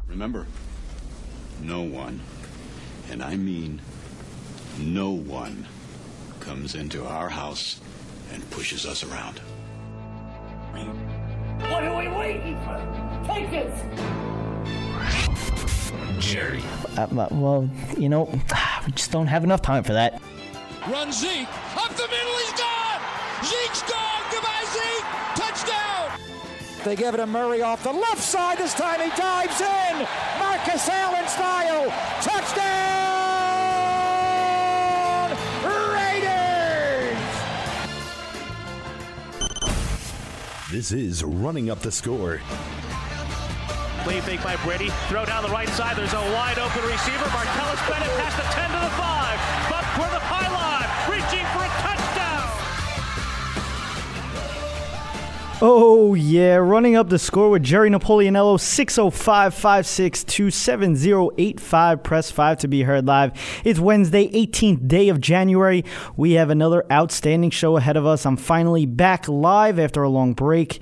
Remember, no one, and I mean no one, comes into our house and pushes us around. What are we waiting for? Take it! Jerry. Well, we just don't have enough time for that. Run Zeke. Up the middle, he's gone! Zeke's gone! Goodbye, Zeke! Touchdown! They give it to Murray off the left side. This time he dives in. Marcus Allen style. Touchdown! Raiders! This is Running Up the Score. Play fake by Brady. Throw down the right side. There's a wide open receiver. Martellus Bennett past the 10 to the 5. But for the pylon. Reaching for a touchdown. Oh, yeah. Running up the score with Jerry Napoleonello. 605-562-7085. Press 5 to be heard live. It's Wednesday, 18th day of January. We have another outstanding show ahead of us. I'm finally back live after a long break.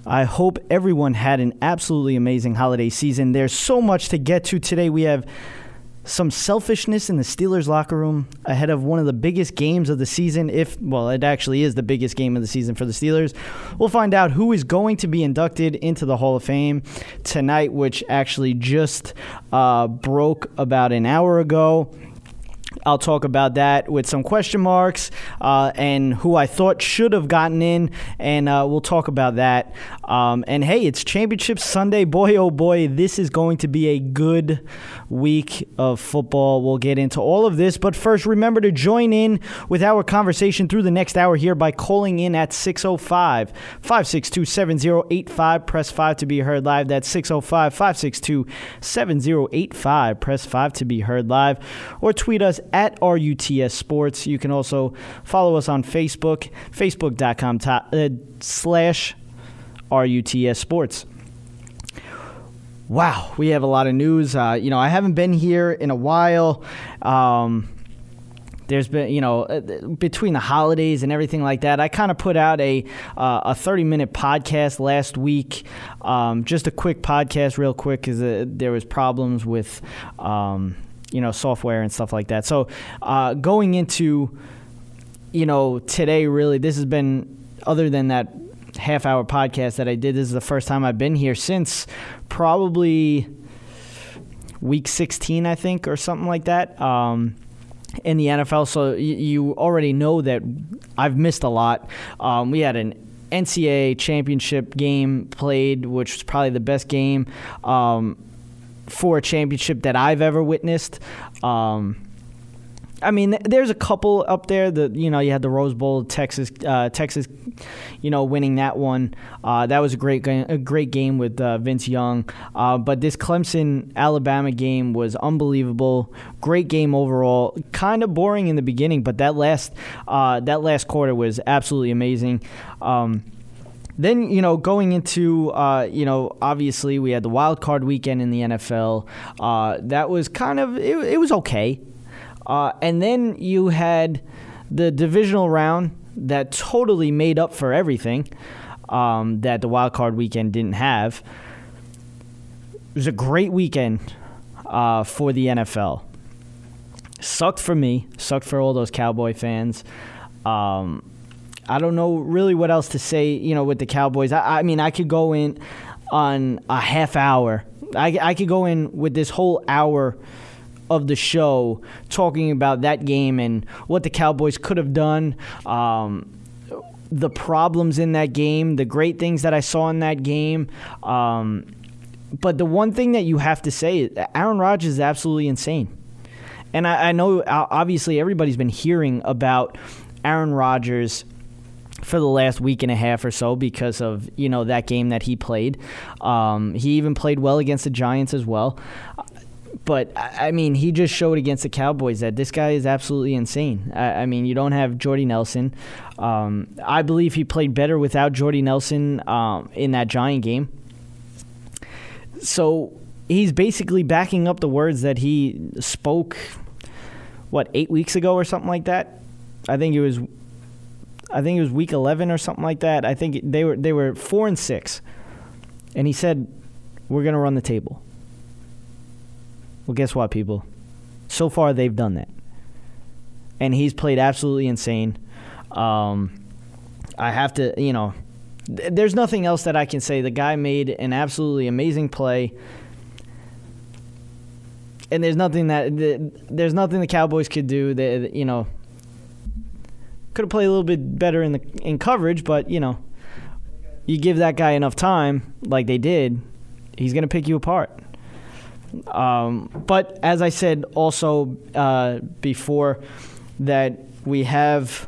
I hope everyone had an absolutely amazing holiday season. There's so much to get to today. We have some selfishness in the Steelers locker room ahead of one of the biggest games of the season. It actually is the biggest game of the season for the Steelers. We'll find out who is going to be inducted into the Hall of Fame tonight, which actually just broke about an hour ago. I'll talk about that with some question marks and who I thought should have gotten in, and we'll talk about that. And hey, it's Championship Sunday. Boy, oh boy, this is going to be a good week of football. We'll get into all of this, but first, remember to join in with our conversation through the next hour here by calling in at 605-562-7085. Press 5 to be heard live. That's 605-562-7085. Press 5 to be heard live. Or tweet us at RUTS Sports. You can also follow us on Facebook, facebook.com/RUTS Sports. Wow, we have a lot of news. I haven't been here in a while. There's been, between the holidays and everything like that, I kind of put out a 30-minute podcast last week. Just a quick podcast, real quick, because there was problems with software and stuff like that. So going into, today, really, this has been, other than that half-hour podcast that I did, this is the first time I've been here since probably week 16, I think, or something like that, in the NFL. So you already know that I've missed a lot. We had an NCAA championship game played, which was probably the best game for a championship that I've ever witnessed. There's a couple up there that, you had the Rose Bowl, Texas, winning that one. That was a great game with Vince Young. But this Clemson-Alabama game was unbelievable. Great game overall. Kind of boring in the beginning, but that last quarter was absolutely amazing. Then, going into, obviously we had the wild card weekend in the NFL. That was kind of, it was okay. And then you had the divisional round that totally made up for everything that the wild card weekend didn't have. It was a great weekend for the NFL. Sucked for me. Sucked for all those Cowboy fans. I don't know really what else to say, with the Cowboys. I could go in on a half hour. I could go in with this whole hour of the show talking about that game and what the Cowboys could have done, the problems in that game, the great things that I saw in that game. But the one thing that you have to say is Aaron Rodgers is absolutely insane. And I know obviously everybody's been hearing about Aaron Rodgers for the last week and a half or so because of, that game that he played. He even played well against the Giants as well. But, he just showed against the Cowboys that this guy is absolutely insane. You don't have Jordy Nelson. I believe he played better without Jordy Nelson in that Giant game. So he's basically backing up the words that he spoke, 8 weeks ago or something like that? I think it was week 11 or something like that. I think they were 4-6. And he said, we're going to run the table. Well, guess what, people? So far, they've done that. And he's played absolutely insane. I have to, there's nothing else that I can say. The guy made an absolutely amazing play. And there's nothing the Cowboys could do that, could have played a little bit better in coverage, but, you give that guy enough time, like they did, he's going to pick you apart. But as I said also before, that we have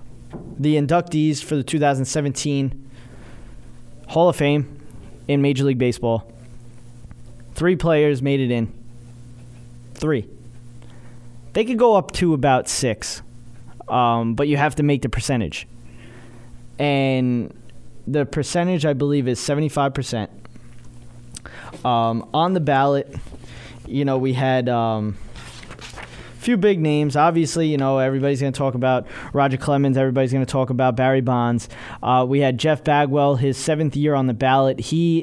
the inductees for the 2017 Hall of Fame in Major League Baseball. 3 players made it in. 3. They could go up to about 6, but you have to make the percentage. And the percentage, I believe, is 75%. On the ballot, we had a few big names. Obviously, everybody's going to talk about Roger Clemens. Everybody's going to talk about Barry Bonds. We had Jeff Bagwell, his 7th year on the ballot. He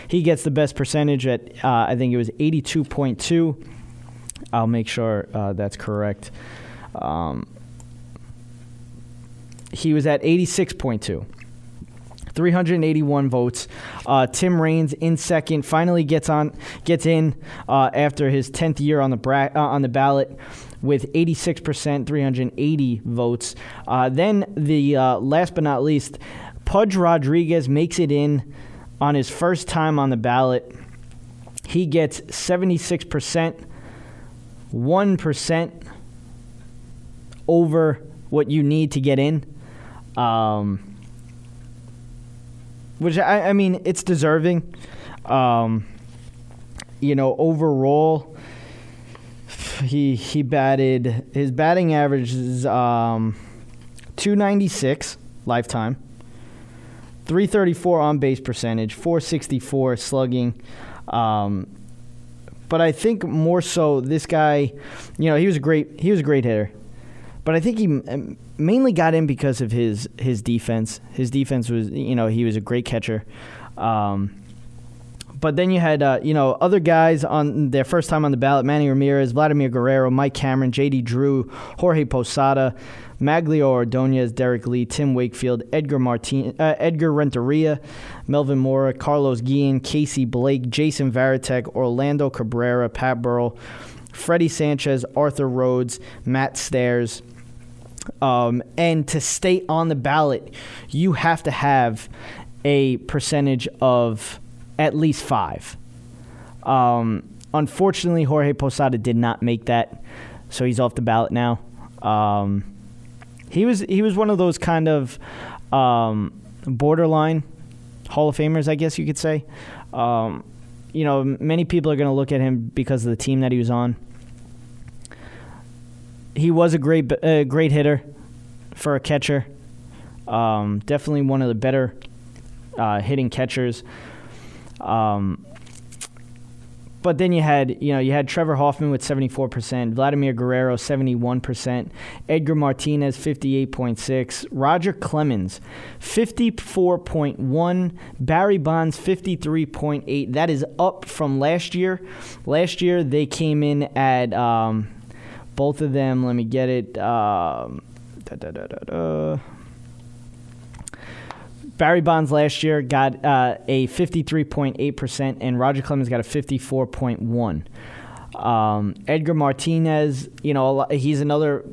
gets the best percentage at, I think it was 82.2. I'll make sure that's correct. He was at 86.2. 381 votes. Tim Raines in second, finally gets in after his 10th year on the ballot with 86%, 380 votes. Then the last but not least, Pudge Rodriguez makes it in on his first time on the ballot. He gets 76%, 1% over what you need to get in. Which, I mean, it's deserving. Overall, he batted, his batting average is 296 lifetime, 334 on base percentage, 464 slugging. But I think more so this guy, he was a great hitter. But I think he mainly got in because of his defense. His defense was, he was a great catcher. But then you had, other guys on their first time on the ballot: Manny Ramirez, Vladimir Guerrero, Mike Cameron, J.D. Drew, Jorge Posada, Maglio Ordonez, Derek Lee, Tim Wakefield, Edgar Renteria, Melvin Mora, Carlos Guillen, Casey Blake, Jason Varitek, Orlando Cabrera, Pat Burrell, Freddie Sanchez, Arthur Rhodes, Matt Stairs. And to stay on the ballot, you have to have a percentage of at least 5. Unfortunately, Jorge Posada did not make that, so he's off the ballot now. He was one of those kind of borderline Hall of Famers, I guess you could say. Many people are going to look at him because of the team that he was on. He was a great hitter for a catcher. Definitely one of the better hitting catchers. But then you had Trevor Hoffman with 74%, Vladimir Guerrero 71%, Edgar Martinez 58.6%, Roger Clemens 54.1%, Barry Bonds 53.8%. That is up from last year. Last year they came in at both of them. Let me get it. Barry Bonds last year got a 53.8%, and Roger Clemens got a 54.1%. Edgar Martinez, he's another,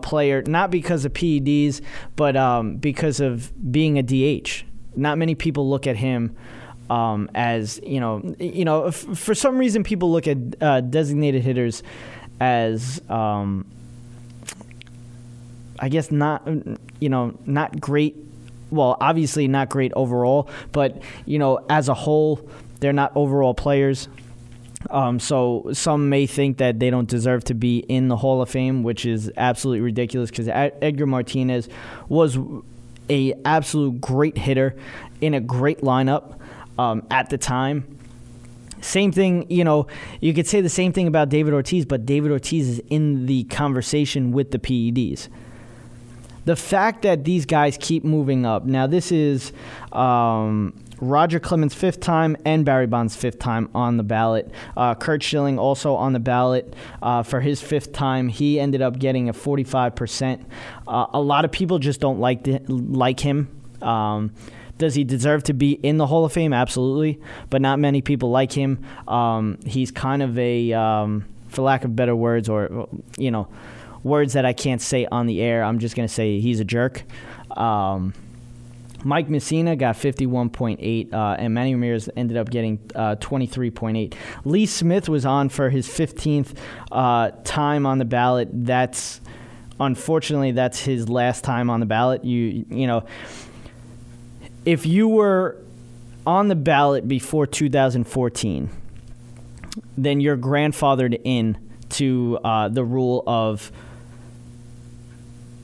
player, not because of PEDs, but because of being a DH. Not many people look at him as, for some reason people look at designated hitters as, I guess not great. Well, obviously not great overall, but, as a whole, they're not overall players. So some may think that they don't deserve to be in the Hall of Fame, which is absolutely ridiculous because Edgar Martinez was a absolute great hitter in a great lineup at the time. Same thing, you could say the same thing about David Ortiz, but David Ortiz is in the conversation with the PEDs. The fact that these guys keep moving up. Now, this is Roger Clemens' 5th time and Barry Bonds' 5th time on the ballot. Curt Schilling also on the ballot for his 5th time. He ended up getting a 45%. A lot of people just don't like him. Does he deserve to be in the Hall of Fame? Absolutely, but not many people like him. He's kind of a, for lack of better words, or words that I can't say on the air, I'm just going to say he's a jerk. Mike Messina got 51.8, and Manny Ramirez ended up getting 23.8. Lee Smith was on for his 15th time on the ballot. Unfortunately, that's his last time on the ballot. If you were on the ballot before 2014, then you're grandfathered in to the rule of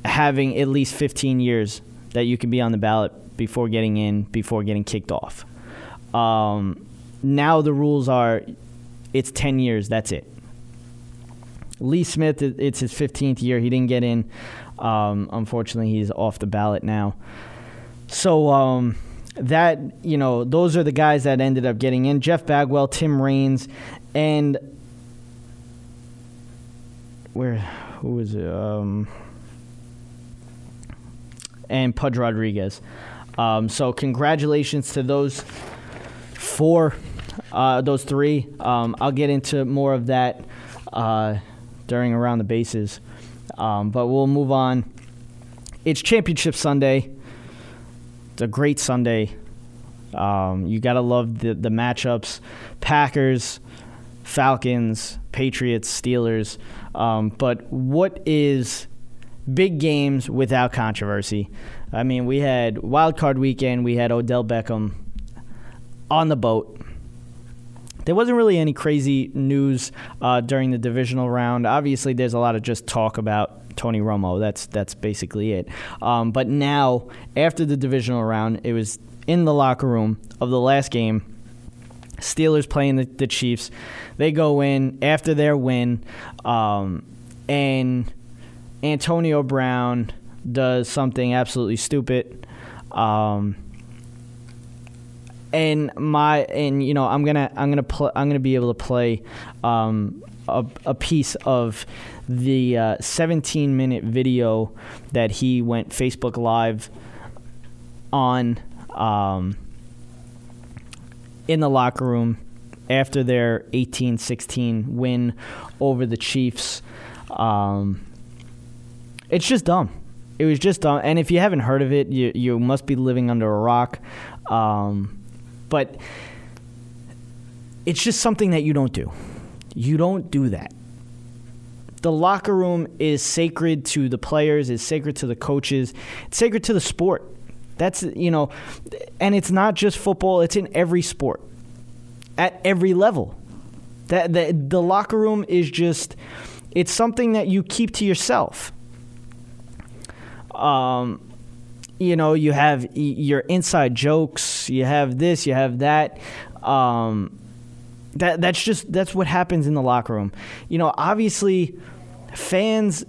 having at least 15 years that you can be on the ballot before getting kicked off. Now the rules are, it's 10 years, that's it. Lee Smith, it's his 15th year. He didn't get in. Unfortunately, he's off the ballot now. So those are the guys that ended up getting in. Jeff Bagwell, Tim Raines, and who was it? And Pudge Rodriguez. So congratulations to those three. I'll get into more of that during Around the Bases. But we'll move on. It's Championship Sunday. It's a great Sunday. You got to love the matchups. Packers, Falcons, Patriots, Steelers. But what is big games without controversy? I mean, we had Wild Card Weekend. We had Odell Beckham on the boat. There wasn't really any crazy news during the divisional round. Obviously, there's a lot of just talk about Tony Romo. That's basically it. But now, after the divisional round, it was in the locker room of the last game. Steelers playing the Chiefs. They go in after their win, and Antonio Brown does something absolutely stupid. I'm gonna be able to play a piece of the 17-minute video that he went Facebook Live on in the locker room after their 18-16 win over the Chiefs. It's just dumb. It was just dumb. And if you haven't heard of it, you must be living under a rock. But it's just something that you don't do. You don't do that. The locker room is sacred to the players, is sacred to the coaches, it's sacred to the sport. That's, and it's not just football, it's in every sport, at every level. The locker room is just, it's something that you keep to yourself. You have your inside jokes, you have this, you have that. That's what happens in the locker room. Obviously, fans,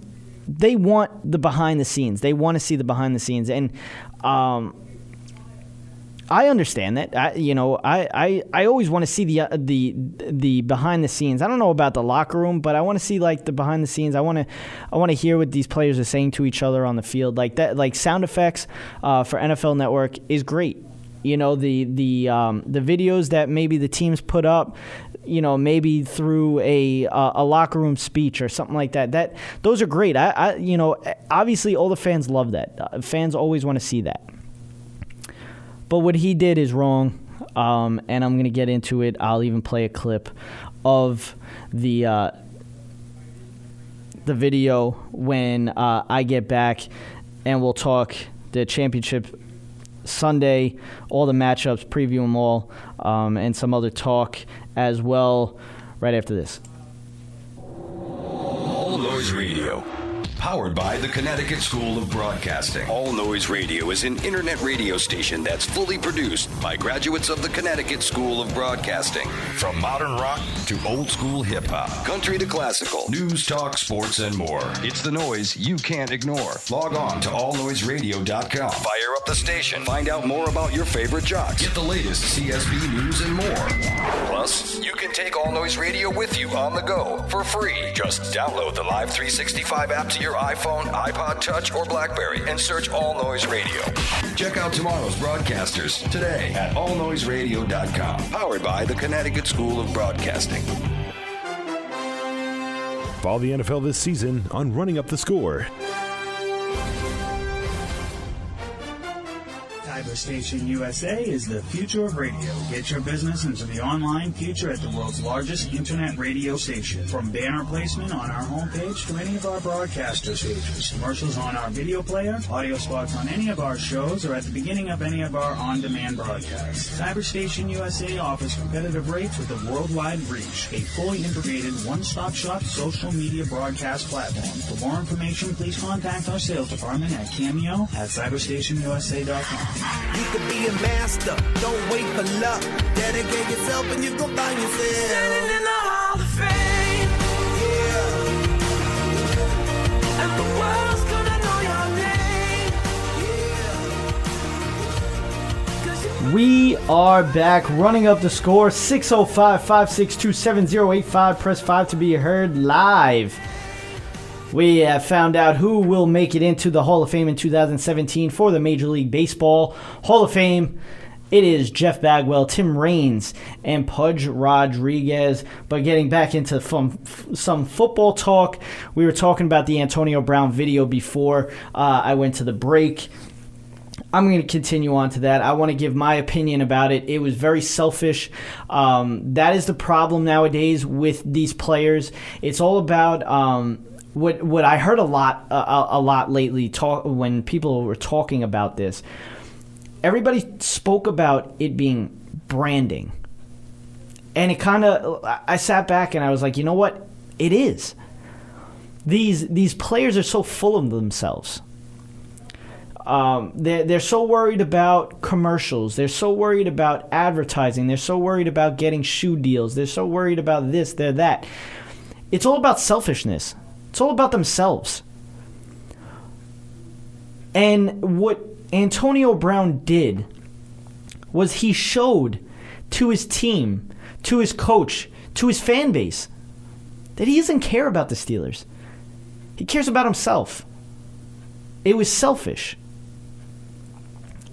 they want the behind the scenes. They want to see the behind the scenes, and I understand that. I always want to see the behind the scenes. I don't know about the locker room, but I want to see like the behind the scenes. I want to hear what these players are saying to each other on the field. Like that, like sound effects for NFL Network is great. The videos that maybe the teams put up, maybe through a locker room speech or something like that. Those are great. Obviously all the fans love that. Fans always want to see that. But what he did is wrong, and I'm going to get into it. I'll even play a clip of the video when I get back, and we'll talk the championship Sunday, all the matchups, preview them all, and some other talk as well right after this. All Noise Radio. Powered by the Connecticut School of Broadcasting. All Noise Radio is an internet radio station that's fully produced by graduates of the Connecticut School of Broadcasting. From modern rock to old school hip hop, country to classical, news, talk, sports, and more. It's the noise you can't ignore. Log on to allnoiseradio.com. Fire up the station. Find out more about your favorite jocks. Get the latest CSB news and more. Plus, you can take All Noise Radio with you on the go for free. Just download the Live 365 app to your iPhone, iPod Touch, or BlackBerry and search All Noise Radio. Check out tomorrow's broadcasters today at allnoiseradio.com. Powered by the Connecticut School of Broadcasting. Follow the NFL this season on Running Up the Score. Station USA is the future of radio. Get your business into the online future at the world's largest internet radio station. From banner placement on our homepage to any of our broadcaster stages, commercials on our video player, audio spots on any of our shows, or at the beginning of any of our on-demand broadcasts. Cyberstation USA offers competitive rates with a worldwide reach, a fully integrated one-stop-shop social media broadcast platform. For more information, please contact our sales department at cameo@cyberstationusa.com. You could be a master, don't wait for luck. Dedicate yourself and you gon' find yourself standing in the Hall of Fame. Yeah. And the world's gonna know your name. Yeah. We are back, running up the score. 605-562-7085. Press 5 to be heard live. We have found out who will make it into the Hall of Fame in 2017 for the Major League Baseball Hall of Fame. It is Jeff Bagwell, Tim Raines, and Pudge Rodriguez. But getting back into some football talk, we were talking about the Antonio Brown video before I went to the break. I'm going to continue on to that. I want to give my opinion about it. It was very selfish. That is the problem nowadays with these players. It's all about... What I heard a lot lately when people were talking about this, everybody spoke about it being branding, and it kind of, I sat back and I was like, you know what, it is. These players are so full of themselves. They're so worried about commercials. They're so worried about advertising. They're so worried about getting shoe deals. They're so worried about this, they're that. It's all about selfishness. It's all about themselves. And what Antonio Brown did was he showed to his team, to his coach, to his fan base, that he doesn't care about the Steelers. He cares about himself. It was selfish.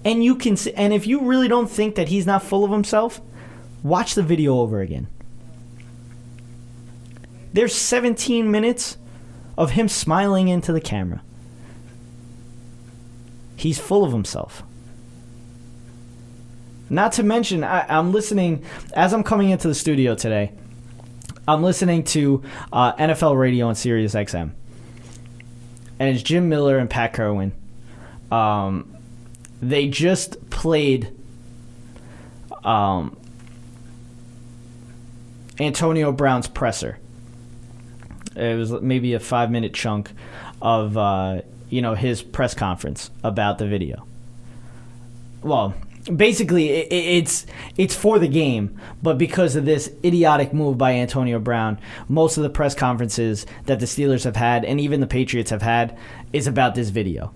And if you really don't think that he's not full of himself, watch the video over again. There's 17 minutes of him smiling into the camera. He's full of himself. Not to mention, I'm listening, as I'm coming into the studio today, I'm listening to NFL radio on Sirius XM. And it's Jim Miller and Pat Kerwin. They just played Antonio Brown's presser. It was maybe a 5-minute chunk of his press conference about the video. Well, basically it's for the game, but because of this idiotic move by Antonio Brown, most of the press conferences that the Steelers have had and even the Patriots have had is about this video.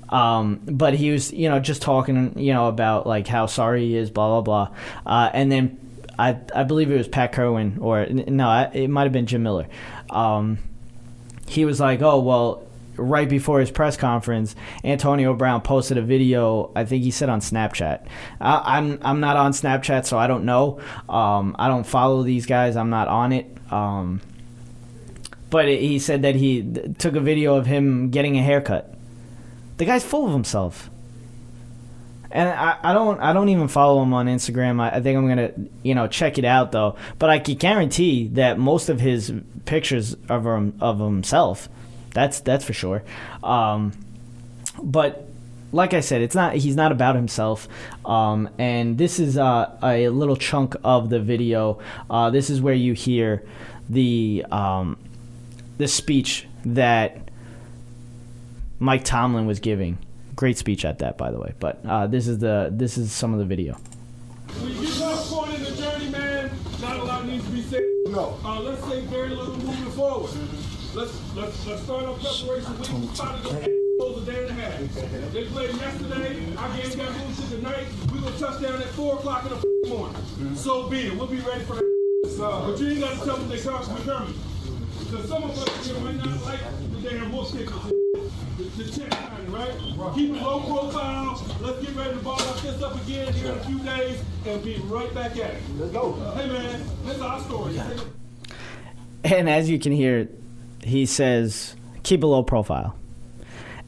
But he was just talking about like how sorry he is, blah blah blah, and then I believe it was Pat Kerwin, or no, it might have been Jim Miller. He was like, oh, well, right before his press conference, Antonio Brown posted a video, I think he said on Snapchat. I'm not on Snapchat, so I don't know. I don't follow these guys. I'm not on it. But he said that he took a video of him getting a haircut. The guy's full of himself. And I don't even follow him on Instagram. I think I'm gonna check it out though. But I can guarantee that most of his pictures of himself, that's for sure. But like I said, he's not about himself. And this is a little chunk of the video. This is where you hear the speech that Mike Tomlin was giving. Great speech at that, by the way. But this is some of the video. When you get to that point in the journey, man, not a lot needs to be said. No. Let's say very little moving forward. Let's start our preparation week. We started a day and a half. They played yesterday. Our game got moved to tonight. We're gonna touch down at 4 o'clock in the morning. So be it. We'll be ready for that. But you ain't got to tell them they come from Germany. Because some of us here might not like the damn wolf kickers. The check money, right? Keep it low profile. Let's get ready to ball our fists up again here in a few days and be right back at it. Let's go. Hey man, this is our story. And as you can hear, he says, keep a low profile.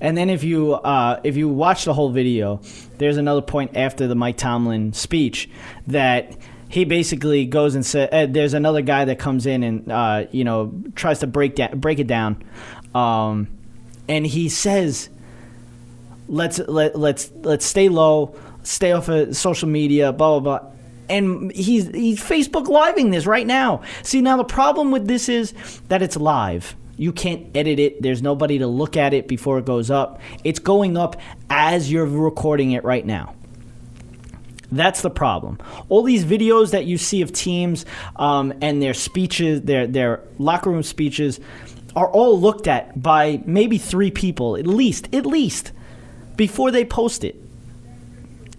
And then if you watch the whole video, there's another point after the Mike Tomlin speech that he basically goes and says, there's another guy that comes in and tries to break it down, and he says, let's stay low, stay off of social media, blah blah blah. And he's Facebook Living this right now. See, now the problem with this is that it's live. You can't edit it. There's nobody to look at it before it goes up. It's going up as you're recording it right now. That's the problem. All these videos that you see of teams and their speeches, their locker room speeches, are all looked at by maybe 3 people, at least, before they post it.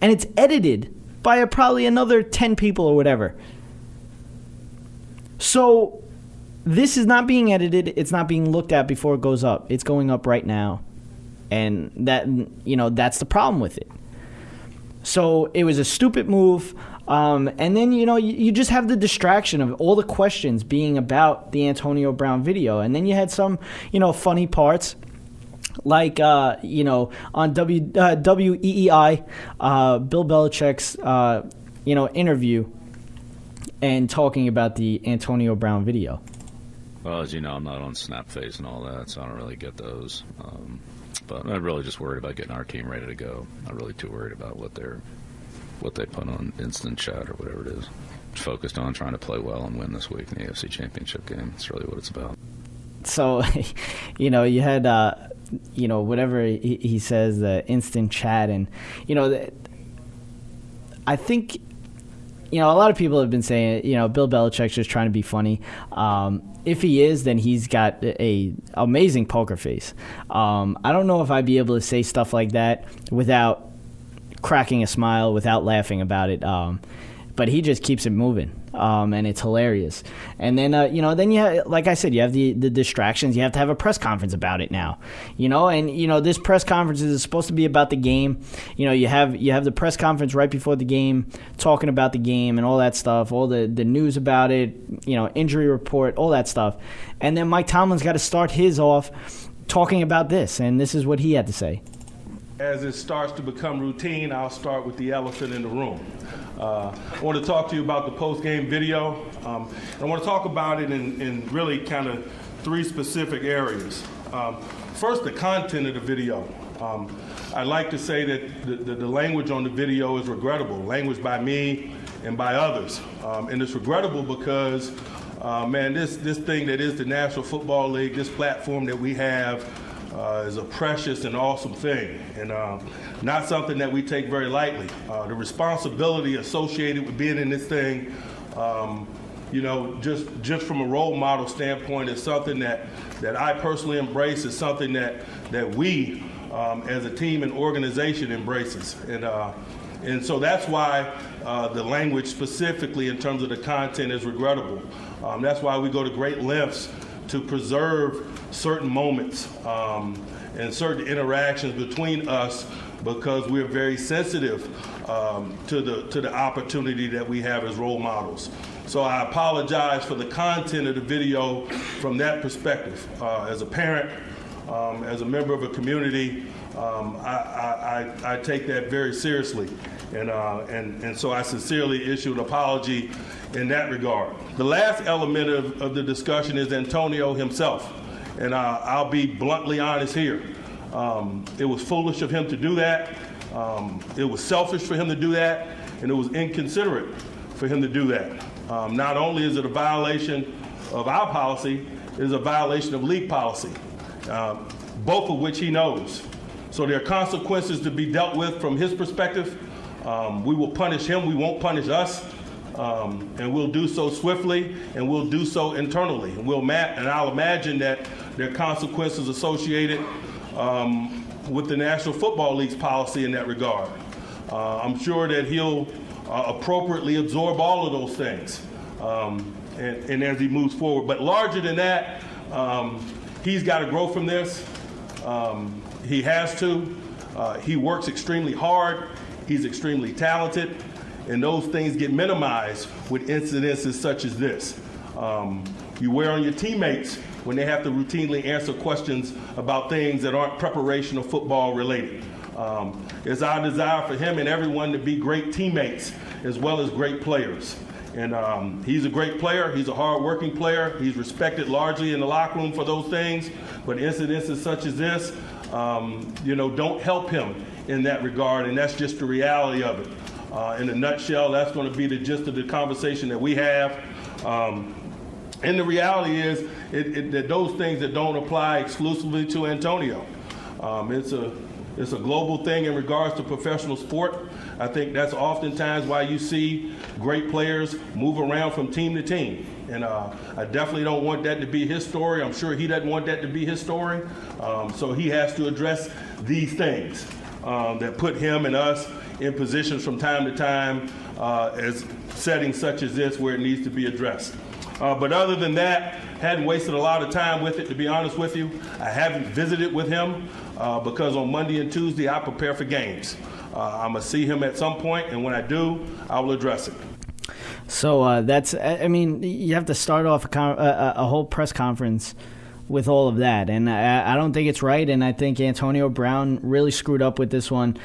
And it's edited by probably another 10 people or whatever. So this is not being edited. It's not being looked at before it goes up. It's going up right now. And that's the problem with it. So it was a stupid move. And then, you just have the distraction of all the questions being about the Antonio Brown video. And then you had some, funny parts. Like, on WEEI, Bill Belichick's, interview and talking about the Antonio Brown video. Well, as you know, I'm not on Snapface and all that, so I don't really get those. But I'm really just worried about getting our team ready to go. Not really too worried about what they put on instant chat or whatever it is. Focused on trying to play well and win this week in the AFC Championship game. That's really what it's about. So, you had, whatever he says, the instant chat. And, I think, a lot of people have been saying, Bill Belichick's just trying to be funny. If he is, then he's got a amazing poker face. I don't know if I'd be able to say stuff like that without cracking a smile, without laughing about it. But he just keeps it moving. And it's hilarious. And then, then you have, like I said, you have the distractions. You have to have a press conference about it now, and, this press conference is supposed to be about the game. You have the press conference right before the game, talking about the game and all that stuff, all the news about it, injury report, all that stuff. And then Mike Tomlin's got to start his off talking about this. And this is what he had to say. As it starts to become routine, I'll start with the elephant in the room. I want to talk to you about the post-game video. I want to talk about it in really kind of 3 specific areas. First, the content of the video. I'd like to say that the language on the video is regrettable, language by me and by others. And it's regrettable because, this thing that is the National Football League, this platform that we have, is a precious and awesome thing, and not something that we take very lightly. The responsibility associated with being in this thing, just from a role model standpoint, is something that I personally embrace. Is something that we, as a team and organization, embraces, and so that's why the language specifically in terms of the content is regrettable. That's why we go to great lengths to preserve certain moments and certain interactions between us, because we're very sensitive to the opportunity that we have as role models. So I apologize for the content of the video from that perspective. As a parent, as a member of a community, I take that very seriously, and so I sincerely issue an apology in that regard. The last element of the discussion is Antonio himself, and I'll be bluntly honest here. It was foolish of him to do that. It was selfish for him to do that, and it was inconsiderate for him to do that. Not only is it a violation of our policy, it is a violation of league policy. both of which he knows. So there are consequences to be dealt with from his perspective. We will punish him. We won't punish us. And we'll do so swiftly, and we'll do so internally. And I'll imagine that there are consequences associated with the National Football League's policy in that regard. I'm sure that he'll appropriately absorb all of those things and as he moves forward. But larger than that, he's got to grow from this. He has to. He works extremely hard. He's extremely talented. And those things get minimized with incidences such as this. You wear on your teammates when they have to routinely answer questions about things that aren't preparation or football related. It's our desire for him and everyone to be great teammates as well as great players. And he's a great player. He's a hard-working player. He's respected largely in the locker room for those things. But incidences such as this, don't help him in that regard, and that's just the reality of it. In a nutshell, that's going to be the gist of the conversation that we have. And the reality is that those things that don't apply exclusively to Antonio. It's a global thing in regards to professional sport. I think that's oftentimes why you see great players move around from team to team. And I definitely don't want that to be his story. I'm sure he doesn't want that to be his story. So he has to address these things that put him and us in positions from time to time as settings such as this where it needs to be addressed. But other than that, hadn't wasted a lot of time with it, to be honest with you. I haven't visited with him because on Monday and Tuesday I prepare for games. I'm going to see him at some point, and when I do, I will address it. So you have to start off a whole press conference with all of that, and I don't think it's right, and I think Antonio Brown really screwed up with this one.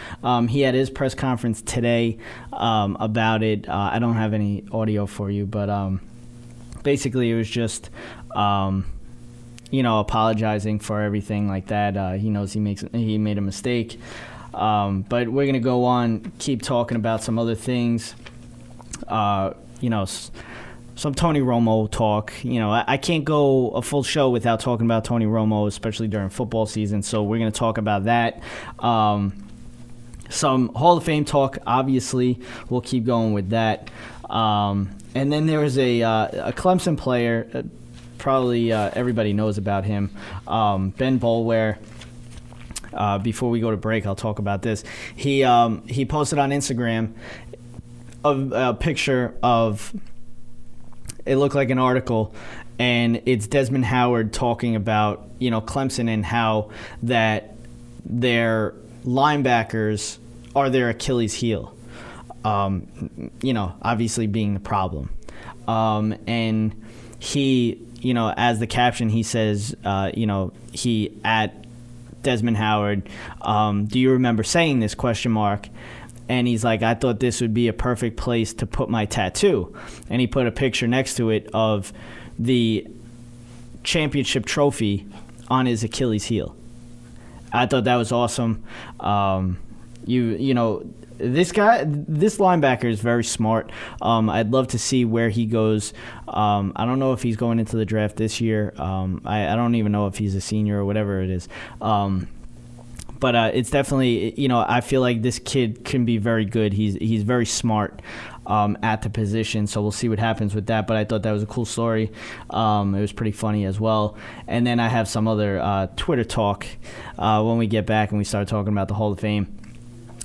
He had his press conference today about it. I don't have any audio for you, but basically it was just apologizing for everything like that. He knows he made a mistake, but we're going to go on, keep talking about some other things. Some Tony Romo talk. I can't go a full show without talking about Tony Romo, especially during football season, so we're going to talk about that. Some Hall of Fame talk, obviously. We'll keep going with that. And then there was a Clemson player, probably everybody knows about him, Ben Boulware. Before we go to break, I'll talk about this. He posted on Instagram a picture of, it looked like an article, and it's Desmond Howard talking about Clemson and how that their linebackers are their Achilles heel. Obviously being the problem. And he, as the caption, he says, he at Desmond Howard, do you remember saying this ? And he's like, I thought this would be a perfect place to put my tattoo. And he put a picture next to it of the championship trophy on his Achilles heel. I thought that was awesome. This linebacker is very smart. I'd love to see where he goes. I don't know if he's going into the draft this year. I don't even know if he's a senior or whatever it is. But it's definitely, I feel like this kid can be very good. He's very smart at the position, so we'll see what happens with that. But I thought that was a cool story. It was pretty funny as well. And then I have some other Twitter talk when we get back and we start talking about the Hall of Fame.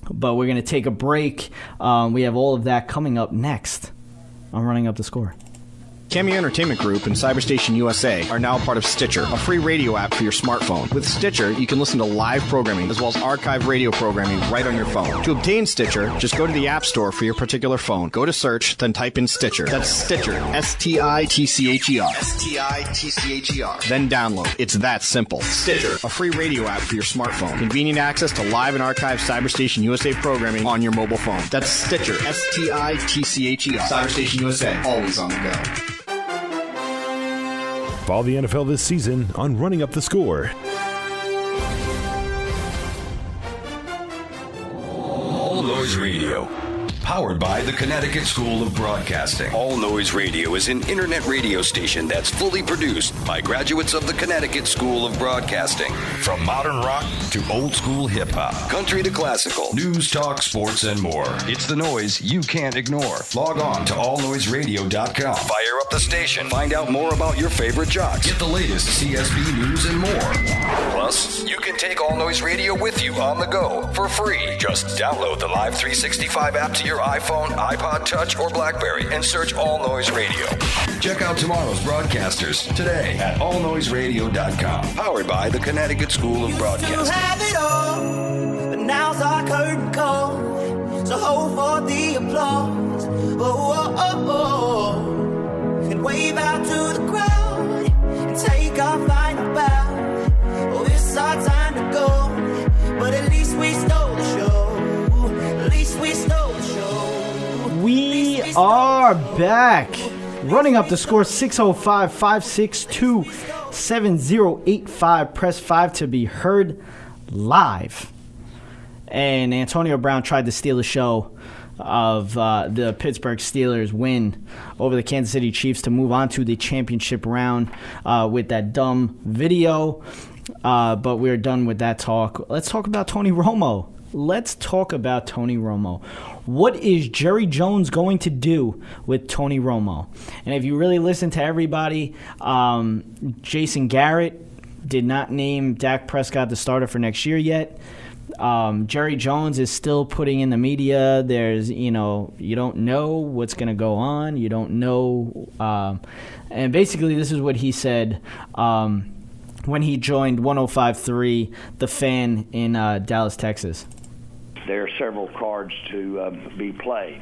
But we're going to take a break. We have all of that coming up next on Running Up the Score. Cameo Entertainment Group and Cyberstation USA are now part of Stitcher, a free radio app for your smartphone. With Stitcher, you can listen to live programming as well as archive radio programming right on your phone. To obtain Stitcher, just go to the App Store for your particular phone. Go to search, then type in Stitcher. That's Stitcher, S-T-I-T-C-H-E-R. S-T-I-T-C-H-E-R. Then download. It's that simple. Stitcher, a free radio app for your smartphone. Convenient access to live and archived Cyberstation USA programming on your mobile phone. That's Stitcher, S-T-I-T-C-H-E-R. Cyberstation USA, always on the go. Follow the NFL this season on Running Up the Score. All Noise Radio, Powered by the Connecticut School of Broadcasting. All Noise Radio is an internet radio station that's fully produced by graduates of the Connecticut School of Broadcasting. From modern rock to old school hip hop, country to classical, news, talk, sports, and more. It's the noise you can't ignore. Log on to allnoiseradio.com. Fire up the station. Find out more about your favorite jocks. Get the latest CSB news and more. Plus, you can take All Noise Radio with you on the go for free. Just download the Live 365 app to your iPhone, iPod Touch, or BlackBerry and search All Noise Radio. Check out tomorrow's broadcasters today at allnoiseradio.com. Powered by the Connecticut School of Broadcasting. You have it all, but now's our curtain call. So hold for the applause. Oh, oh, oh, oh. And wave out to the crowd and take our final bow. Oh, it's our time to go, but at least we stole the show. At least we stole the show. We are back. Running up the score, 605-562-7085. Press 5 to be heard live. And Antonio Brown tried to steal the show of the Pittsburgh Steelers win over the Kansas City Chiefs to move on to the championship round with that dumb video. But we're done with that talk. Let's talk about Tony Romo. What is Jerry Jones going to do with Tony Romo? And if you really listen to everybody, Jason Garrett did not name Dak Prescott the starter for next year yet. Jerry Jones is still putting in the media. There's, you don't know what's going to go on. You don't know. And basically, this is what he said when he joined 105.3 The Fan in Dallas, Texas. There are several cards to be played.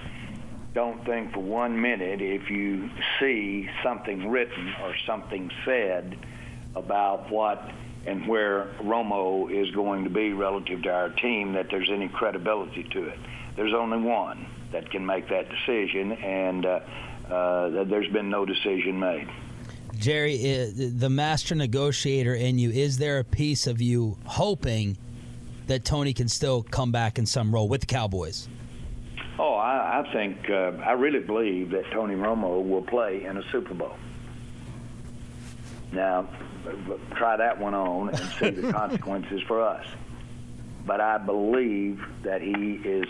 Don't think for 1 minute if you see something written or something said about what and where Romo is going to be relative to our team that there's any credibility to it. There's only one that can make that decision, and there's been no decision made. Jerry, the master negotiator in you, is there a piece of you hoping that Tony can still come back in some role with the Cowboys? Oh, I think, I really believe that Tony Romo will play in a Super Bowl. Now, try that one on and see the consequences for us. But I believe that he is,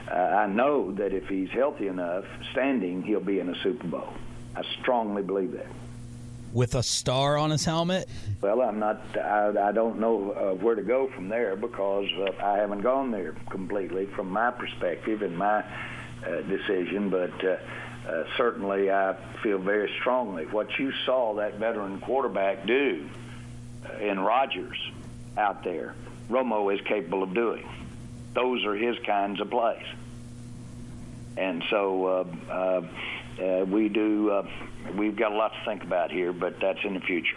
I know that if he's healthy enough, standing, he'll be in a Super Bowl. I strongly believe that. With a star on his helmet? Well, I don't know where to go from there because I haven't gone there completely from my perspective and my decision, but certainly I feel very strongly what you saw that veteran quarterback do in Rodgers out there, Romo is capable of doing. Those are his kinds of plays. And so we've got a lot to think about here, but that's in the future.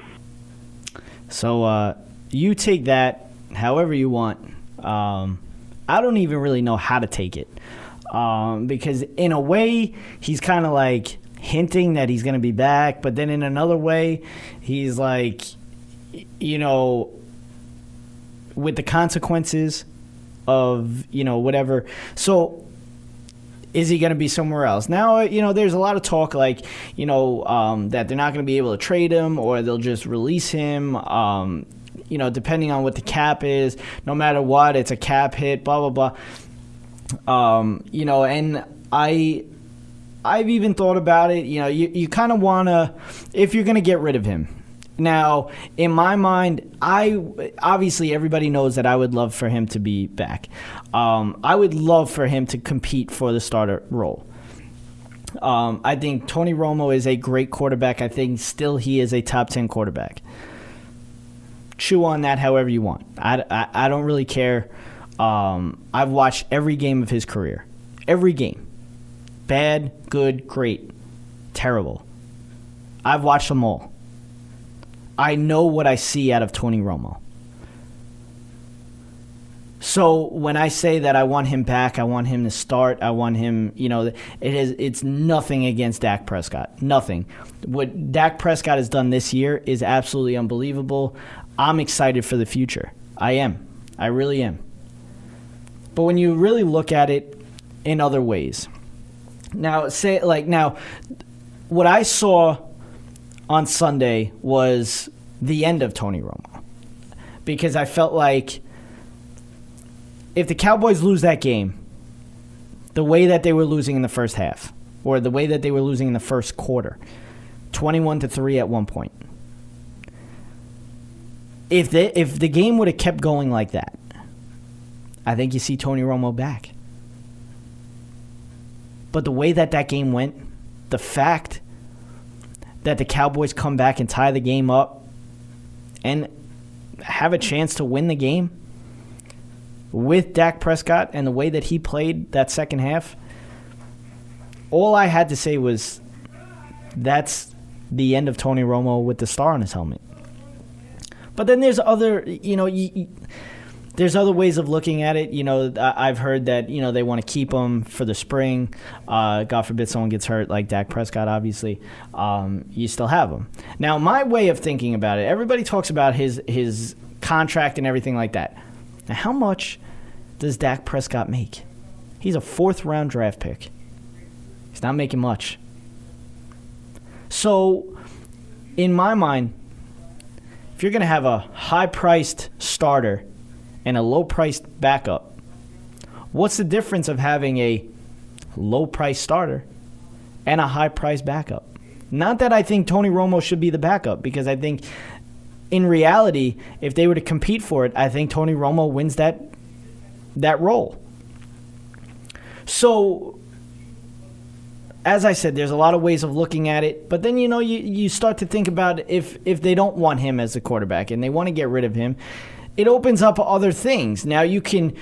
So you take that however you want. I don't even really know how to take it because in a way he's kind of like hinting that he's going to be back, but then in another way he's like, with the consequences of, whatever. So is he going to be somewhere else? Now, there's a lot of talk like, that they're not going to be able to trade him or they'll just release him, depending on what the cap is. No matter what, it's a cap hit, blah, blah, blah. And I've even thought about it. You kind of want to, if you're going to get rid of him. Now, in my mind, obviously everybody knows that I would love for him to be back. I would love for him to compete for the starter role. I think Tony Romo is a great quarterback. I think still he is a top 10 quarterback. Chew on that however you want. I don't really care. I've watched every game of his career. Every game. Bad, good, great, terrible. I've watched them all. I know what I see out of Tony Romo. So when I say that I want him back, I want him to start, I want him, it's nothing against Dak Prescott. Nothing. What Dak Prescott has done this year is absolutely unbelievable. I'm excited for the future. I am. I really am. But when you really look at it in other ways, Now, what I saw on Sunday was the end of Tony Romo, because I felt like if the Cowboys lose that game, the way that they were losing in the first half, or the way that they were losing in the first quarter, 21-3 at one point, if the game would have kept going like that, I think you see Tony Romo back. But the way that game went, the fact that the Cowboys come back and tie the game up and have a chance to win the game with Dak Prescott and the way that he played that second half, all I had to say was that's the end of Tony Romo with the star on his helmet. But then there's other, there's other ways of looking at it. I've heard that, they want to keep him for the spring. God forbid someone gets hurt like Dak Prescott, obviously. You still have him. Now, my way of thinking about it, everybody talks about his contract and everything like that. Now, how much does Dak Prescott make? He's a 4th-round draft pick. He's not making much. So, in my mind, if you're going to have a high-priced starter and a low-priced backup, what's the difference of having a low-priced starter and a high-priced backup? Not that I think Tony Romo should be the backup, because I think in reality, if they were to compete for it, I think Tony Romo wins that role. So, as I said, there's a lot of ways of looking at it, but then, you start to think about if they don't want him as the quarterback and they want to get rid of him, it opens up other things. Now, you can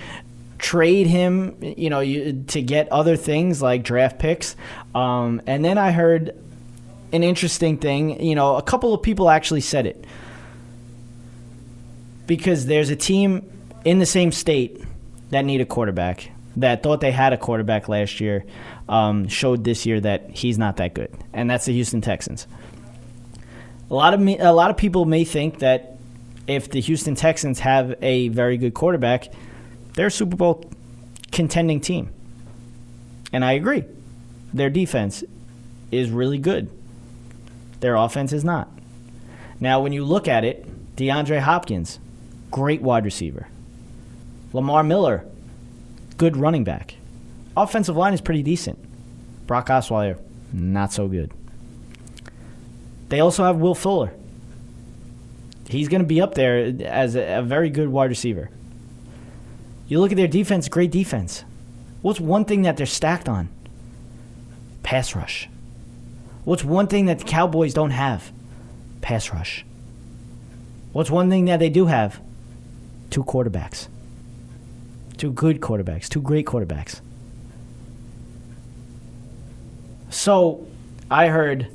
trade him, to get other things like draft picks. And then I heard an interesting thing. A couple of people actually said it. Because there's a team in the same state that need a quarterback, that thought they had a quarterback last year, showed this year that he's not that good, and that's the Houston Texans. A lot of people may think that if the Houston Texans have a very good quarterback, they're a Super Bowl contending team. And I agree. Their defense is really good. Their offense is not. Now, when you look at it, DeAndre Hopkins, great wide receiver. Lamar Miller, good running back. Offensive line is pretty decent. Brock Osweiler, not so good. They also have Will Fuller. He's going to be up there as a very good wide receiver. You look at their defense, great defense. What's one thing that they're stacked on? Pass rush. What's one thing that the Cowboys don't have? Pass rush. What's one thing that they do have? 2 quarterbacks. 2 good quarterbacks. 2 great quarterbacks. So, I heard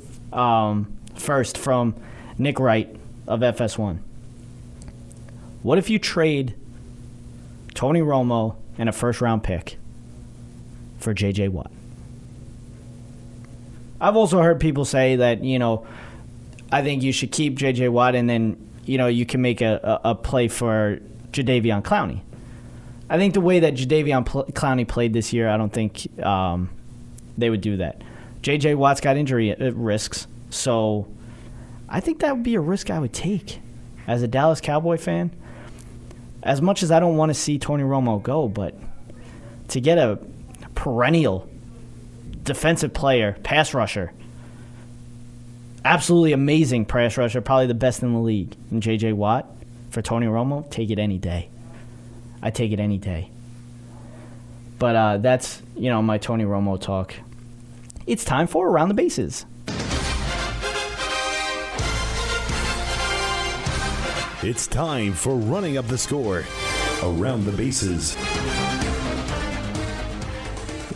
first from Nick Wright of FS1. What if you trade Tony Romo and a first-round pick for J.J. Watt? I've also heard people say that, I think you should keep J.J. Watt and then, you can make a play for Jadeveon Clowney. I think the way that Jadeveon Clowney played this year, I don't think they would do that. J.J. Watt's got injury risks, so I think that would be a risk I would take as a Dallas Cowboy fan. As much as I don't want to see Tony Romo go, but to get a perennial defensive player, pass rusher, absolutely amazing pass rusher, probably the best in the league, and J.J. Watt for Tony Romo, take it any day. I take it any day. But that's, my Tony Romo talk. It's time for Around the Bases. It's time for Running Up the Score. Around the Bases.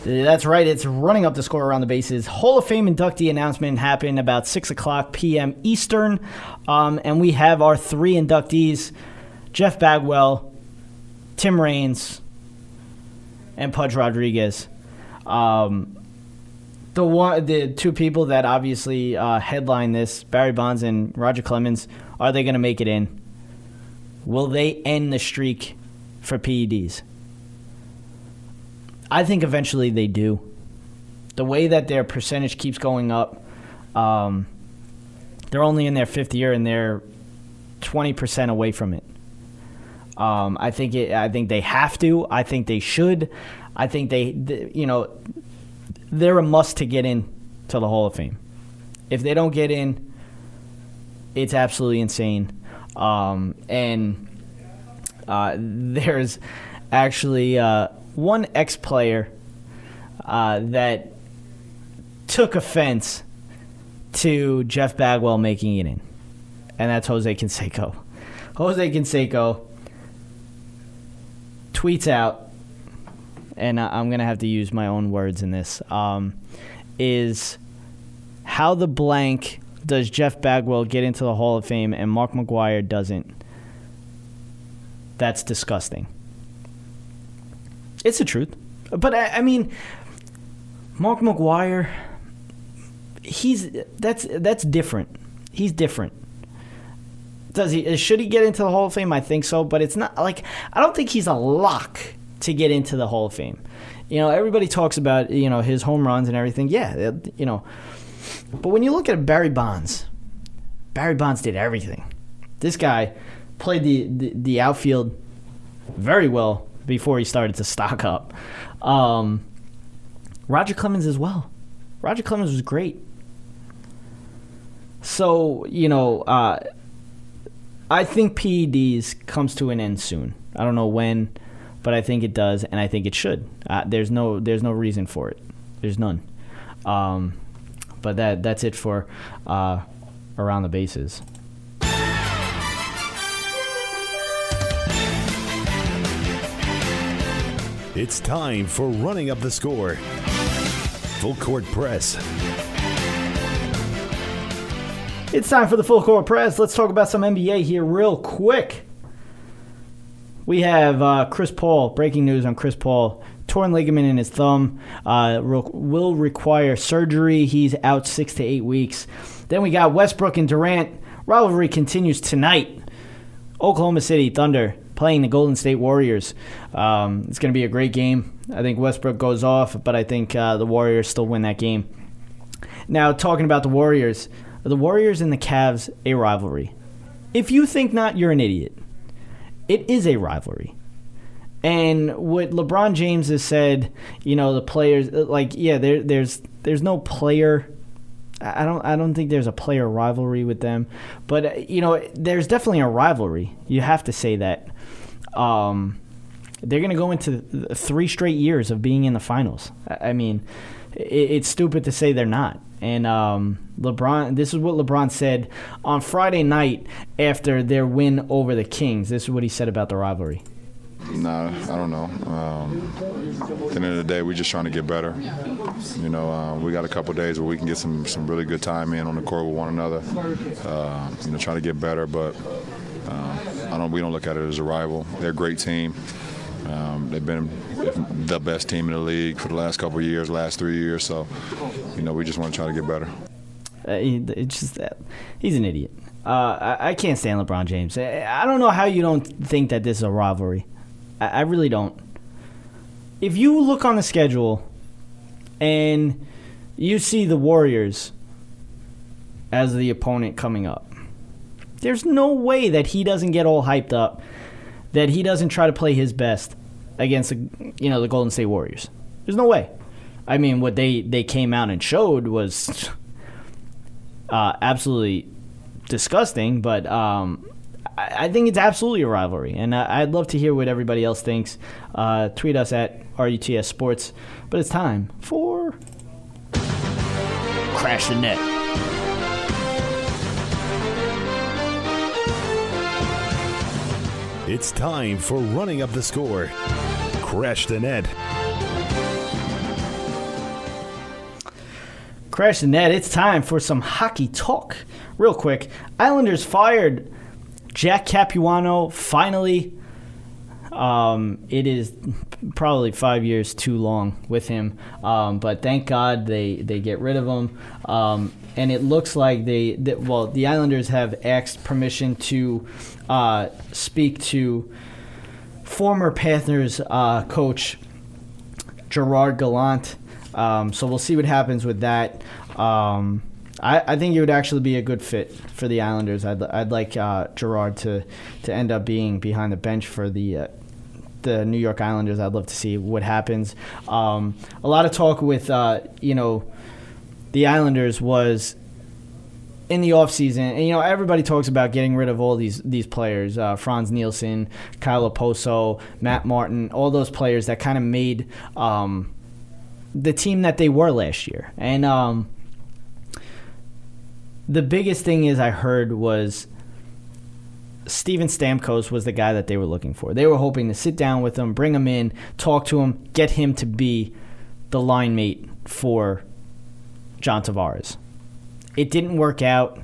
That's right. It's Running Up the Score Around the Bases. Hall of Fame inductee announcement happened about 6 o'clock p.m. Eastern. And we have our 3 inductees, Jeff Bagwell, Tim Raines, and Pudge Rodriguez. The 2 people that obviously headline this, Barry Bonds and Roger Clemens, are they going to make it in? Will they end the streak for PEDs? I think eventually they do. The way that their percentage keeps going up, they're only in their 5th year and they're 20% away from it. I think they have to. I think they should. I think they're a must to get in to the Hall of Fame. If they don't get in, it's absolutely insane. There's actually one ex-player that took offense to Jeff Bagwell making it in, and that's Jose Canseco. Jose Canseco tweets out, and I'm going to have to use my own words in this, is how the blank does Jeff Bagwell get into the Hall of Fame and Mark McGwire doesn't? That's disgusting. It's the truth. But, I mean, Mark McGwire, that's different. He's different. Should he get into the Hall of Fame? I think so, but it's not like, I don't think he's a lock to get into the Hall of Fame. Everybody talks about, his home runs and everything. Yeah, but when you look at Barry Bonds did everything. This guy played the outfield very well before he started to stock up. Roger Clemens as well. Roger Clemens was great. So, I think PEDs comes to an end soon. I don't know when, but I think it does, and I think it should. There's no reason for it. There's none. But that's it for Around the Bases. It's time for Running Up the Score. Full Court Press. It's time for the Full Court Press. Let's talk about some NBA here real quick. We have Chris Paul, breaking news on Chris Paul. Torn ligament in his thumb, will require surgery. He's out 6 to 8 weeks. Then we got Westbrook and Durant. Rivalry continues tonight. Oklahoma City Thunder playing the Golden State Warriors. It's going to be a great game. I think Westbrook goes off, but I think the Warriors still win that game. Now, talking about the Warriors and the Cavs, a rivalry. If you think not, you're an idiot. It is a rivalry. And what LeBron James has said, the players, there's no player. I don't think there's a player rivalry with them, but there's definitely a rivalry. You have to say that. They're going to go into 3 straight years of being in the finals. I mean, it's stupid to say they're not. And LeBron, this is what LeBron said on Friday night after their win over the Kings. This is what he said about the rivalry. Nah, I don't know. At the end of the day, we're just trying to get better. We got a couple days where we can get some really good time in on the court with one another. Trying to get better, but we don't look at it as a rival. They're a great team. They've been the best team in the league for the last couple of years, last 3 years. So, we just want to try to get better. It's just that he's an idiot. I can't stand LeBron James. I don't know how you don't think that this is a rivalry. I really don't. If you look on the schedule and you see the Warriors as the opponent coming up, there's no way that he doesn't get all hyped up, that he doesn't try to play his best against the Golden State Warriors. There's no way. I mean, what they came out and showed was absolutely disgusting, but I think it's absolutely a rivalry, and I'd love to hear what everybody else thinks. Tweet us at RUTS Sports, but it's time for Crash the Net. It's time for Running Up the Score. Crash the Net. Crash the Net. It's time for some hockey talk. Real quick, Islanders fired Jack Capuano finally. It is probably 5 years too long with him, but thank God they get rid of him. And it looks like the Islanders have asked permission to speak to former Panthers coach Gerard Gallant. So we'll see what happens with that. I think it would actually be a good fit for the Islanders. I'd like Gerard to end up being behind the bench for the New York Islanders. I'd love to see what happens. A lot of talk with the Islanders was in the offseason, and everybody talks about getting rid of all these players, Franz Nielsen, Kyle Oposo, Matt Martin, all those players that kind of made the team that they were last year. And the biggest thing is I heard was Steven Stamkos was the guy that they were looking for. They were hoping to sit down with him, bring him in, talk to him, get him to be the line mate for John Tavares. It didn't work out.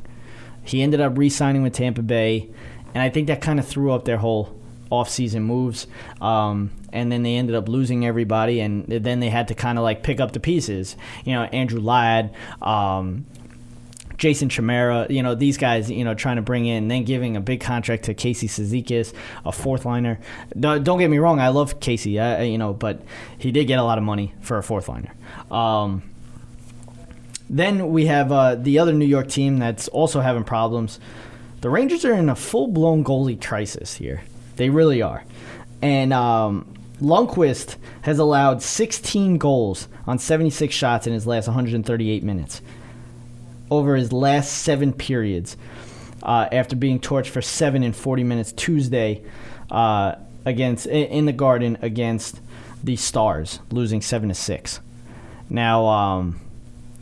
He ended up re-signing with Tampa Bay, and I think that kind of threw up their whole off-season moves. And then they ended up losing everybody, and then they had to kind of like pick up the pieces. Andrew Ladd, Jason Chimera, these guys, trying to bring in, then giving a big contract to Casey Cizikas, a fourth liner. Don't get me wrong, I love Casey, but he did get a lot of money for a fourth liner. Then we have the other New York team that's also having problems. The Rangers are in a full-blown goalie crisis here. They really are. And Lundqvist has allowed 16 goals on 76 shots in his last 138 minutes over his last 7 periods after being torched for 7 and 40 minutes Tuesday in the Garden against the Stars, losing 7-6. Now,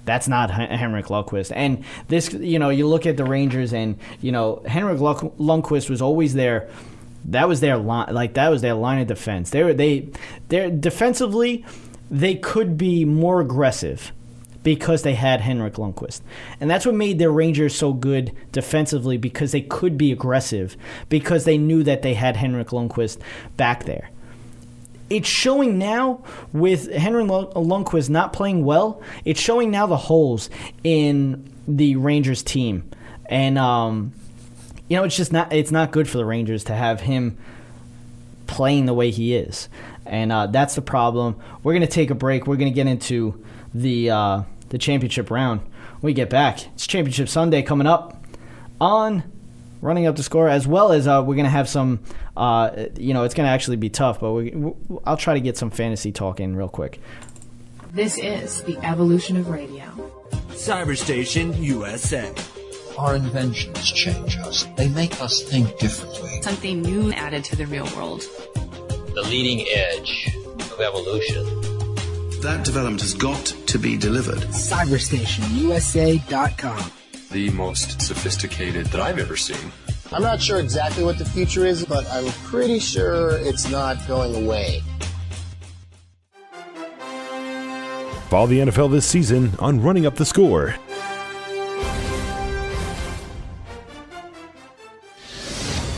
that's not Henrik Lundqvist. And this, you look at the Rangers, and Henrik Lundqvist was always there. That was their line, that was their line of defense. They're defensively, they could be more aggressive because they had Henrik Lundqvist. And that's what made their Rangers so good defensively, because they could be aggressive, because they knew that they had Henrik Lundqvist back there. It's showing now with Henrik Lundqvist not playing well. It's showing now the holes in the Rangers team. And, it's not good for the Rangers to have him playing the way he is. And that's the problem. We're going to take a break. We're going to get into the championship round. When we get back, it's Championship Sunday coming up on Running Up the Score, as well as we're going to have some, it's going to actually be tough, but I'll try to get some fantasy talk in real quick. This is the evolution of radio. Cyberstation USA. Our inventions change us. They make us think differently. Something new added to the real world. The leading edge of evolution. That development has got to be delivered. CyberstationUSA.com. The most sophisticated that I've ever seen. I'm not sure exactly what the future is, but I'm pretty sure it's not going away. Follow the NFL this season on Running Up the Score.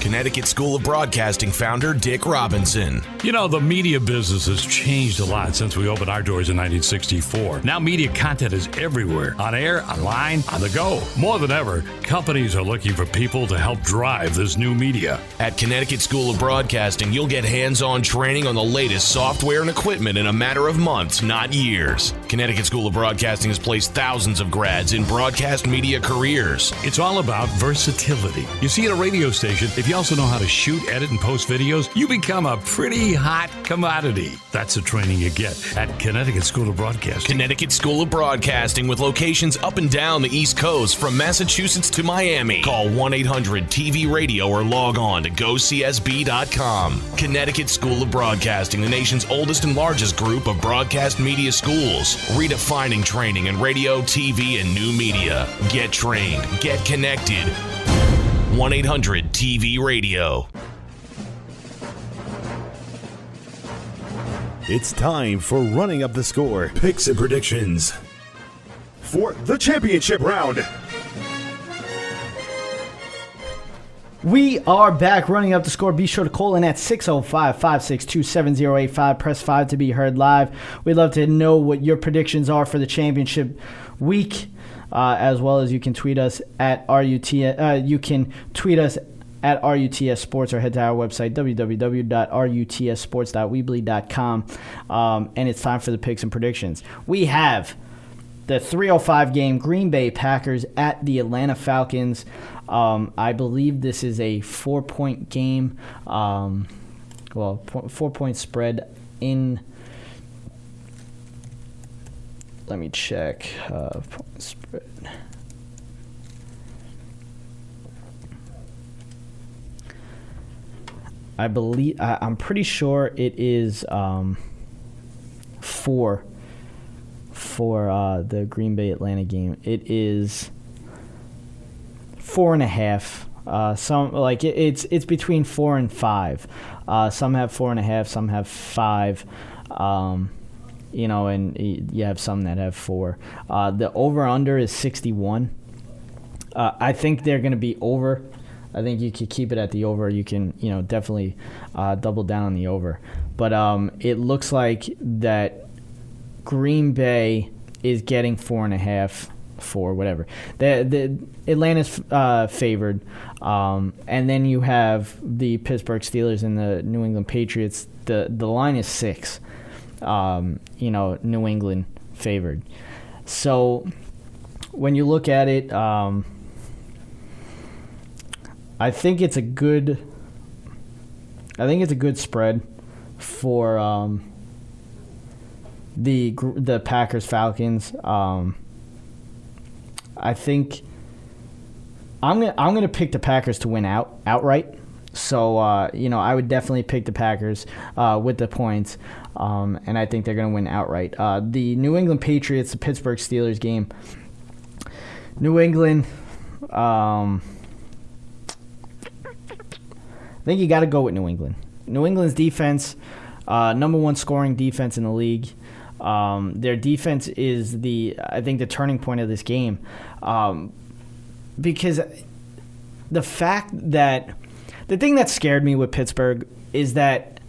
Connecticut School of Broadcasting founder Dick Robinson. The media business has changed a lot since we opened our doors in 1964. Now media content is everywhere, on air, online, on the go. More than ever, companies are looking for people to help drive this new media. At Connecticut School of Broadcasting, you'll get hands-on training on the latest software and equipment in a matter of months, not years. Connecticut School of Broadcasting has placed thousands of grads in broadcast media careers. It's all about versatility. You see, at a radio station, if you also know how to shoot, edit, and post videos, you become a pretty hot commodity. That's the training you get at Connecticut School of Broadcasting. Connecticut School of Broadcasting, with locations up and down the East Coast, from Massachusetts to Miami. Call 1-800-TV-RADIO or log on to GoCSB.com. Connecticut School of Broadcasting, the nation's oldest and largest group of broadcast media schools, redefining training in radio, TV, and new media. Get trained. Get connected. 1-800-TV-RADIO. It's time for Running Up the Score. Picks and predictions for the championship round. We are back, Running Up the Score. Be sure to call in at 605-562-7085. Press 5 to be heard live. We'd love to know what your predictions are for the championship week. As well as you can tweet us at you can tweet us at RUTS Sports, or head to our website, www.rutsports.weebly.com. And it's time for the picks and predictions. We have the 3:05 game, Green Bay Packers at the Atlanta Falcons. I believe this is a 4-point game. 4-point spread in. Let me check. Point spread. I believe I'm pretty sure it is 4 for the Green Bay Atlanta game. It is 4.5. Some it's between 4 and 5. Some have 4.5. Some have 5. And you have some that have 4. The over/under is 61. I think they're going to be over. I think you could keep it at the over. You can, definitely double down on the over. But it looks like that Green Bay is getting 4.5, 4, whatever. The Atlanta's favored. And then you have the Pittsburgh Steelers and the New England Patriots. The line is 6. New England favored. So when you look at it, I think it's a good spread for the Packers Falcons. I think I'm gonna pick the Packers to win outright. So I would definitely pick the Packers with the points, and I think they're gonna win outright. The New England Patriots, the Pittsburgh Steelers game. New England. I think you got to go with New England. New England's defense, number 1 scoring defense in the league. Their defense is I think the turning point of this game, because the fact that the thing that scared me with Pittsburgh is that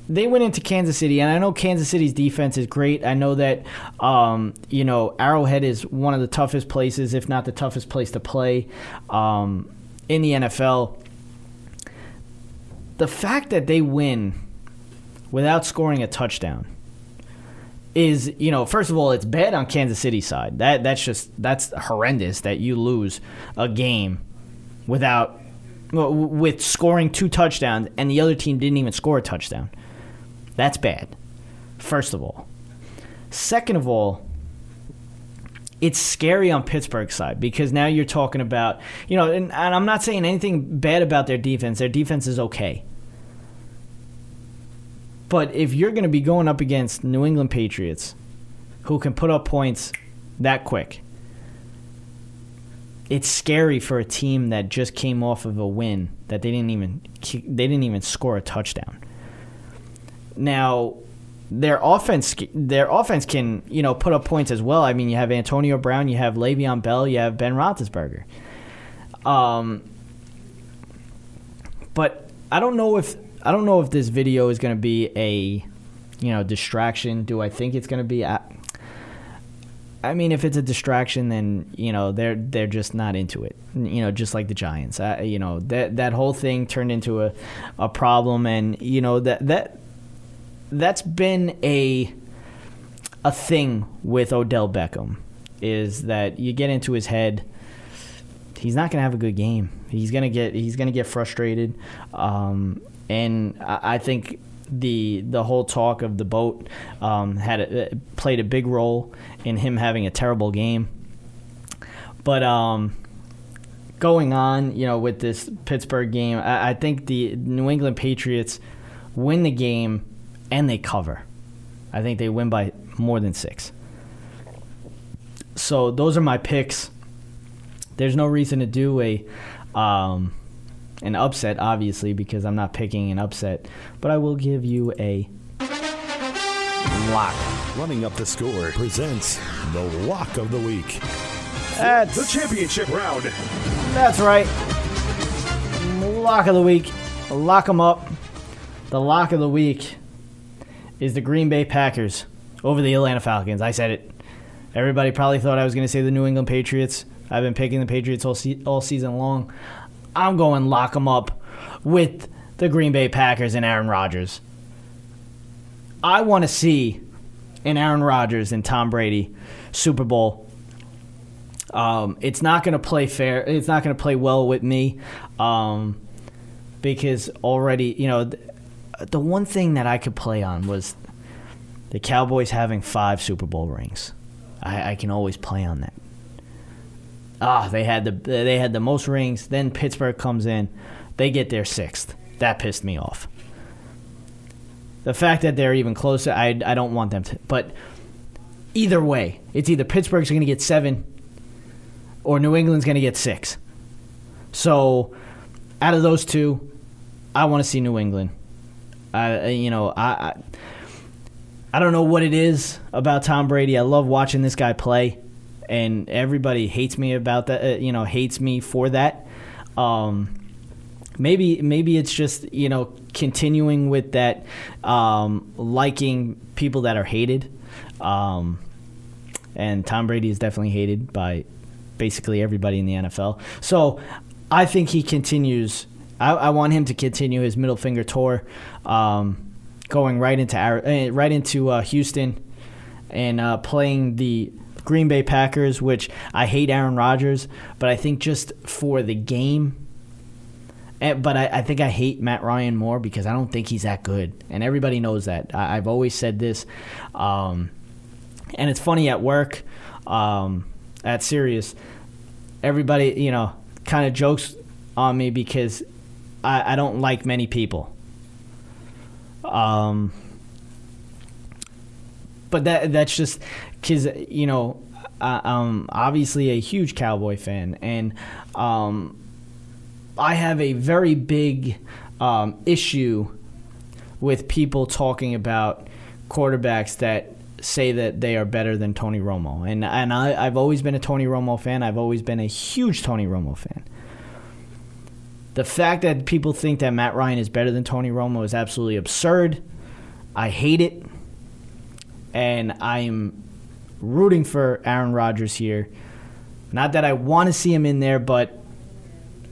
they went into Kansas City, and I know Kansas City's defense is great. I know that Arrowhead is one of the toughest places, if not the toughest place to play in the NFL. The fact that they win without scoring a touchdown is, first of all, it's bad on Kansas City's side. That's horrendous that you lose a game with scoring 2 touchdowns and the other team didn't even score a touchdown. That's bad, first of all. Second of all, it's scary on Pittsburgh's side because now you're talking about, and I'm not saying anything bad about their defense. Their defense is okay. But if you're going to be going up against New England Patriots, who can put up points that quick, it's scary for a team that just came off of a win that they didn't even score a touchdown. Now, their offense can, put up points as well. I mean, you have Antonio Brown, you have Le'Veon Bell, you have Ben Roethlisberger. But I don't know if this video is going to be a, distraction. Do I think it's going to be? I mean, if it's a distraction, then they're just not into it. Just like the Giants. That whole thing turned into a problem, and that's been a thing with Odell Beckham, is that you get into his head. He's not going to have a good game. He's going to get frustrated. And I think the whole talk of the boat played a big role in him having a terrible game. But going on, with this Pittsburgh game, I think the New England Patriots win the game and they cover. I think they win by more than 6. So those are my picks. There's no reason to do an upset, obviously, because I'm not picking an upset. But I will give you a lock. Running Up the Score presents the Lock of the Week. That's the championship round. That's right. Lock of the week. Lock them up. The lock of the week is the Green Bay Packers over the Atlanta Falcons. I said it. Everybody probably thought I was going to say the New England Patriots. I've been picking the Patriots all season long. I'm going lock 'em up with the Green Bay Packers and Aaron Rodgers. I want to see an Aaron Rodgers and Tom Brady Super Bowl. It's not going to play fair. It's not going to play well with me because already, the one thing that I could play on was the Cowboys having 5 Super Bowl rings. I can always play on that. They had the most rings. Then Pittsburgh comes in, they get their 6th. That pissed me off. The fact that they're even closer, I don't want them to. But either way, it's either Pittsburgh's going to get 7 or New England's going to get 6. So out of those two, I want to see New England. I don't know what it is about Tom Brady. I love watching this guy play, and everybody hates me about that. Hates me for that. Maybe it's just continuing with that, liking people that are hated. And Tom Brady is definitely hated by basically everybody in the NFL. So I think he continues. I want him to continue his middle finger tour, going right into Houston and playing the Green Bay Packers, which I hate Aaron Rodgers, but I think just for the game. But I think I hate Matt Ryan more because I don't think he's that good, and everybody knows that. I've always said this, and it's funny at work, at Sirius, everybody kind of jokes on me because I don't like many people. But that's just because I'm obviously a huge Cowboy fan, and I have a very big issue with people talking about quarterbacks that say that they are better than Tony Romo. And I've always been a Tony Romo fan. I've always been a huge Tony Romo fan. The fact that people think that Matt Ryan is better than Tony Romo is absolutely absurd. I hate it. And I'm rooting for Aaron Rodgers here. Not that I want to see him in there, but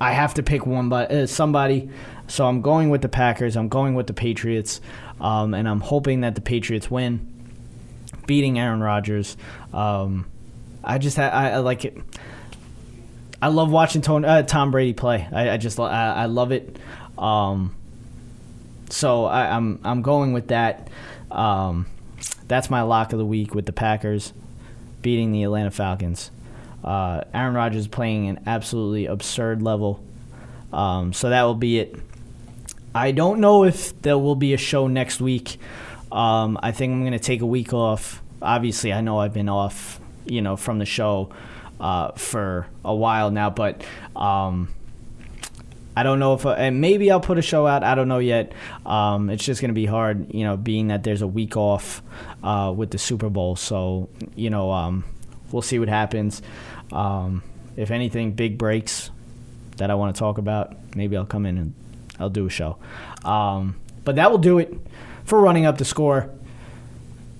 I have to pick somebody. So I'm going with the Packers. I'm going with the Patriots. And I'm hoping that the Patriots win, beating Aaron Rodgers. I like it. I love watching Tom Brady play. I love it. So I'm going with that. That's my lock of the week with the Packers beating the Atlanta Falcons. Aaron Rodgers is playing an absolutely absurd level. So that will be it. I don't know if there will be a show next week. I think I'm going to take a week off. Obviously, I know I've been off, from the show for a while now, but I don't know if and maybe I'll put a show out. I don't know yet. It's just going to be hard, being that there's a week off with the Super Bowl. So, we'll see what happens. If anything big breaks that I want to talk about, maybe I'll come in and I'll do a show. But that will do it for Running Up the Score.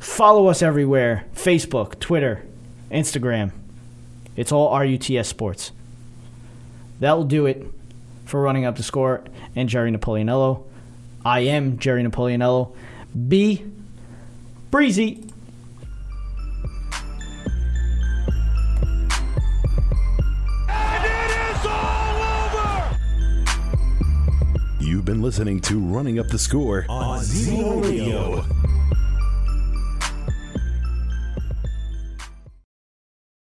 Follow us everywhere. Facebook, Twitter, Instagram. It's all RUTS Sports. That will do it for Running Up the Score and Jerry Napoleonello. I am Jerry Napoleonello. Be breezy. You've been listening to Running Up the Score on Zeno Radio.